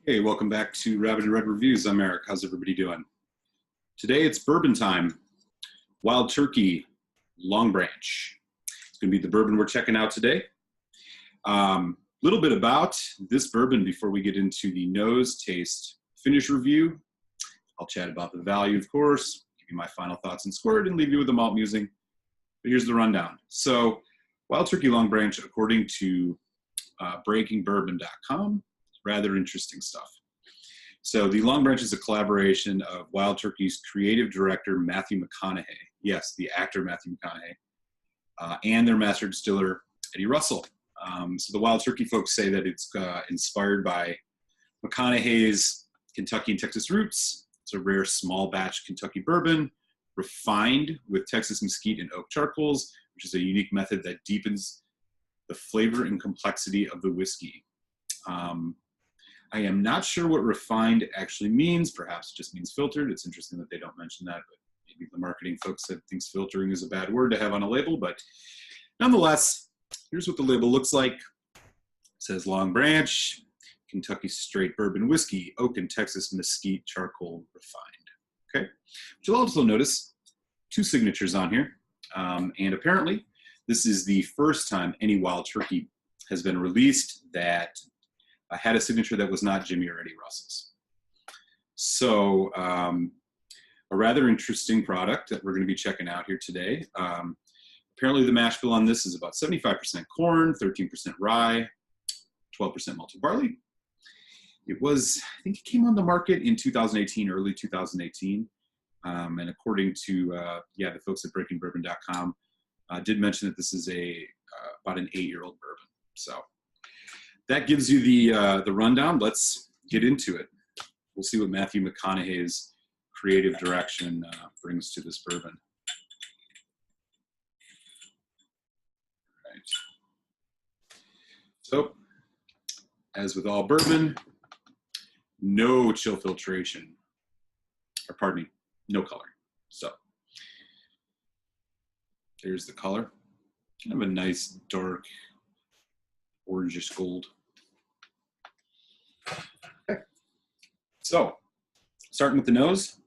Hey, welcome back to Rabbit and Red Reviews. I'm Eric. How's everybody doing? Today it's bourbon time. Wild Turkey, Longbranch. It's going to be the bourbon we're checking out today. Little bit about this bourbon before we get into the nose, taste, finish review. I'll chat about the value, of course, give you my final thoughts and score it, and leave you with a malt musing. But here's the rundown. So, Wild Turkey Longbranch, according to breakingbourbon.com, rather interesting stuff. So the Longbranch is a collaboration of Wild Turkey's creative director, Matthew McConaughey. Yes, the actor Matthew McConaughey. And their master distiller, Eddie Russell. So the Wild Turkey folks say that it's inspired by McConaughey's Kentucky and Texas roots. It's a rare small batch Kentucky bourbon, refined with Texas mesquite and oak charcoals, which is a unique method that deepens the flavor and complexity of the whiskey. I am not sure what refined actually means. Perhaps it just means filtered. It's interesting that they don't mention that, but maybe the marketing folks said thinks filtering is a bad word to have on a label. But nonetheless, here's what the label looks like. It says Longbranch, Kentucky straight bourbon whiskey, oak and Texas mesquite charcoal refined. Okay, but you'll also notice two signatures on here. And apparently, this is the first time any Wild Turkey has been released that had a signature that was not Jimmy or Eddie Russell's. So a rather interesting product that we're going to be checking out here today. Apparently the mash bill on this is about 75% corn, 13% rye, 12% malted barley. It was, I think it came on the market in 2018, early 2018. And according to the folks at breakingbourbon.com, did mention that this is about an 8-year-old bourbon. So that gives you the rundown. Let's get into it. We'll see what Matthew McConaughey's creative direction brings to this bourbon. Right. So, as with all bourbon, no chill filtration, or pardon me, no color. So, there's the color. Kind of a nice dark orangish gold. Okay. So, starting with the nose.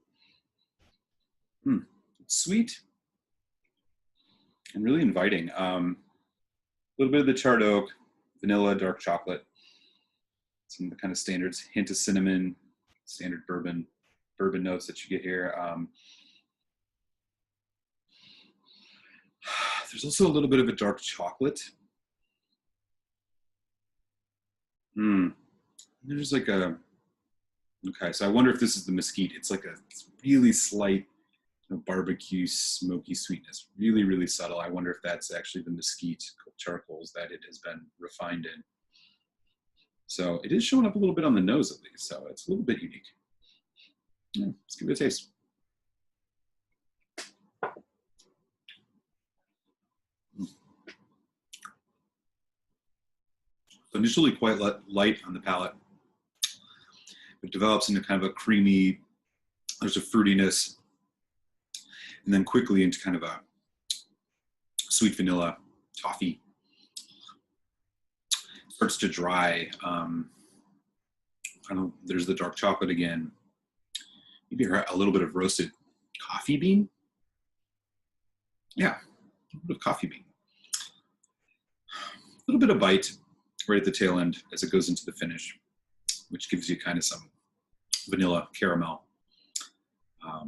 It's sweet and really inviting. A little bit of the charred oak, vanilla, dark chocolate, some of the kind of standards, hint of cinnamon, standard bourbon notes that you get here. There's also a little bit of a dark chocolate. There's like okay, so I wonder if this is the mesquite. It's like a really slight barbecue smoky sweetness, really, really subtle. I wonder if that's actually the mesquite charcoals that it has been refined in. So it is showing up a little bit on the nose at least, so it's a little bit unique. Yeah, let's give it a taste. Initially quite light on the palate. It develops into kind of a creamy, there's a fruitiness, and then quickly into kind of a sweet vanilla, toffee. It starts to dry. There's the dark chocolate again. Maybe a little bit of roasted coffee bean. Yeah, a little bit of coffee bean. A little bit of bite right at the tail end as it goes into the finish, which gives you kind of some vanilla caramel. A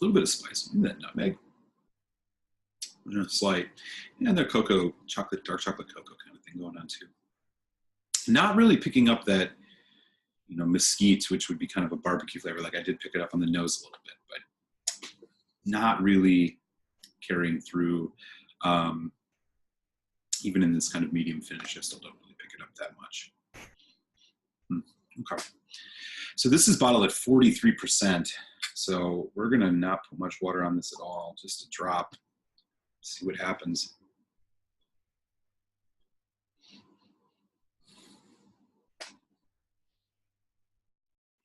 little bit of spice, maybe that nutmeg, slight, and the cocoa, dark chocolate cocoa kind of thing going on too. Not really picking up that, mesquite, which would be kind of a barbecue flavor. Like I did pick it up on the nose a little bit, but not really carrying through. Even in this kind of medium finish, I still don't really pick it up that much. Okay. So this is bottled at 43%. So we're gonna not put much water on this at all, just a drop. See what happens.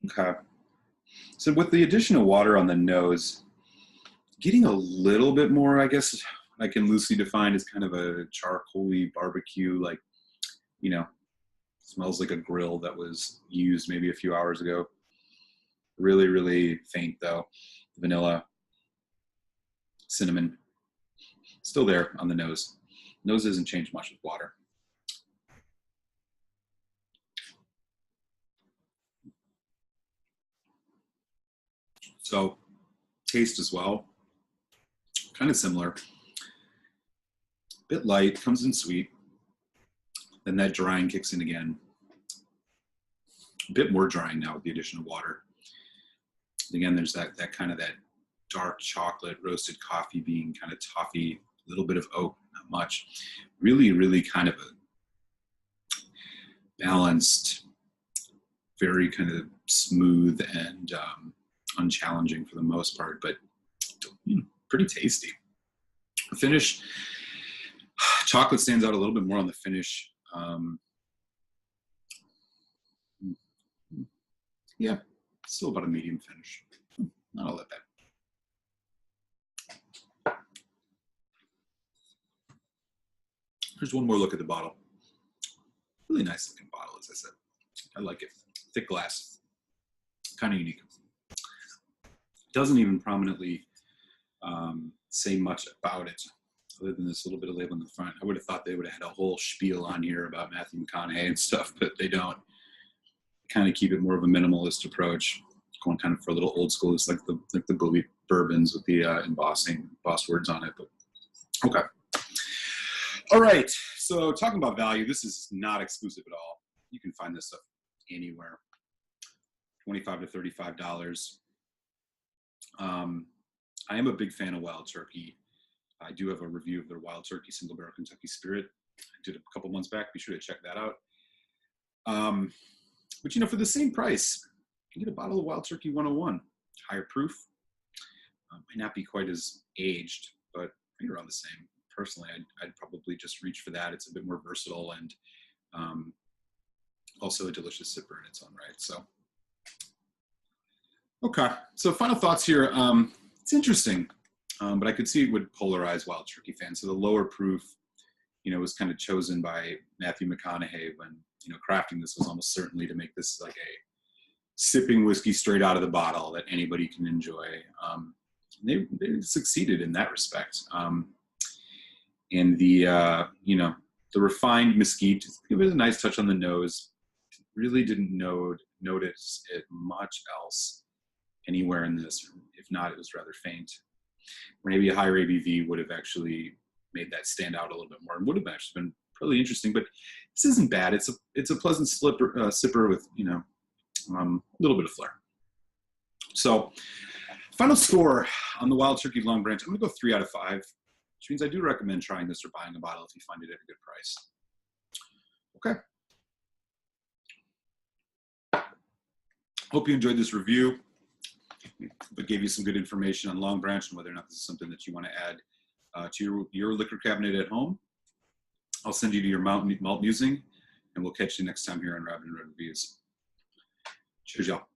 Okay. So with the addition of water on the nose, getting a little bit more, I guess, I can loosely define as kind of a charcoaly barbecue, like, Smells like a grill that was used maybe a few hours ago. Really, really faint though. Vanilla, cinnamon, still there on the nose. Nose hasn't changed much with water. So taste as well, kind of similar. Bit light, comes in sweet. Then that drying kicks in again. A bit more drying now with the addition of water. Again, there's that kind of that dark chocolate, roasted coffee bean, kind of toffee, a little bit of oak, not much. Really, really kind of a balanced, very kind of smooth and unchallenging for the most part, but pretty tasty. The finish, chocolate stands out a little bit more on the finish. Yeah, still about a medium finish. Not all that bad. Here's one more look at the bottle. Really nice looking bottle, as I said. I like it. Thick glass, kind of unique. Doesn't even prominently say much about it, other than this little bit of label on the front. I would have thought they would have had a whole spiel on here about Matthew McConaughey and stuff, but they don't. Kind of keep it more of a minimalist approach, going kind of for a little old school. It's like the Bully bourbons with the embossed words on it. But okay, all right. So talking about value, this is not exclusive at all. You can find this stuff anywhere. $25 to $35. I am a big fan of Wild Turkey. I do have a review of their Wild Turkey Single Barrel Kentucky Spirit. I did a couple months back. Be sure to check that out. But you know, for the same price, you get a bottle of Wild Turkey 101. Higher proof. Might not be quite as aged, but right around the same. Personally, I'd probably just reach for that. It's a bit more versatile and also a delicious sipper in its own right. So, okay. So final thoughts here. It's interesting, but I could see it would polarize Wild Turkey fans. So the lower proof, you know, was kind of chosen by Matthew McConaughey when, you know, crafting this was almost certainly to make this like a sipping whiskey straight out of the bottle that anybody can enjoy. They succeeded in that respect. And the, you know, the refined mesquite, it was a nice touch on the nose. Really didn't notice it much else anywhere in this. If not, it was rather faint. Maybe a higher ABV would have actually made that stand out a little bit more and would have actually been really interesting, but this isn't bad. It's a pleasant sipper with, you know, a little bit of flair. So final score on the Wild Turkey Longbranch, I'm gonna go 3 out of 5, which means I do recommend trying this or buying a bottle if you find it at a good price. Okay. Hope you enjoyed this review, but gave you some good information on Longbranch and whether or not this is something that you want to add to your liquor cabinet at home. I'll send you to your malt musing, and we'll catch you next time here on Robin and Red Reviews. Cheers, y'all.